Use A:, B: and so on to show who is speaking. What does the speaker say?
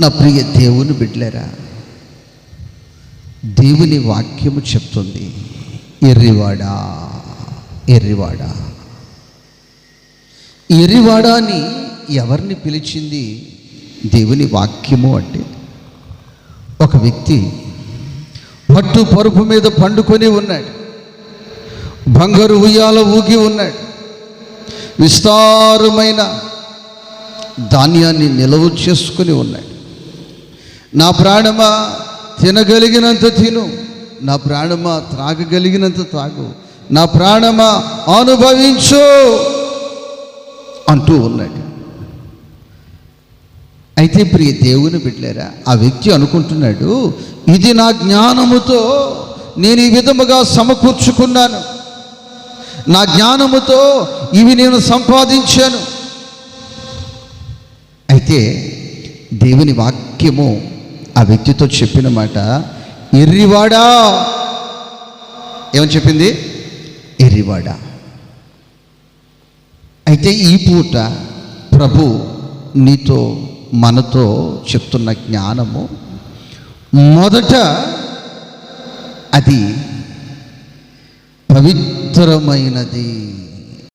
A: నా ప్రియ దేవుని బిడ్డలారా, దేవుని వాక్యము చెప్తుంది, ఎర్రివాడా ఎర్రివాడా. ఎర్రివాడా అని ఎవరిని పిలిచింది దేవుని వాక్యము అంటే, ఒక వ్యక్తి పట్టు పరుపు మీద పండుకొని ఉన్నాడు, బంగారు ఉయ్యాల ఊగి ఉన్నాడు, విస్తారమైన ధాన్యాన్ని నిల్వ చేసుకుని ఉన్నాడు. నా ప్రాణమా తినగలిగినంత తిను, నా ప్రాణమా త్రాగగలిగినంత త్రాగు, నా ప్రాణమా అనుభవించు అంటూ ఉన్నాడు. అయితే ప్రియ దేవుని బిడ్డలారా, ఆ వ్యక్తి అనుకుంటున్నాడు, ఇది నా జ్ఞానముతో నేను ఈ విధముగా సమకూర్చుకున్నాను, నా జ్ఞానముతో ఇవి నేను సంపాదించాను. అయితే దేవుని వాక్యము ఆ వ్యక్తితో చెప్పిన మాట, ఎర్రివాడా. ఏమని చెప్పింది? ఎర్రివాడా. అయితే ఈ పూట ప్రభు నీతో మనతో చెప్తున్న జ్ఞానము, మొదట అది పవిత్రమైనది.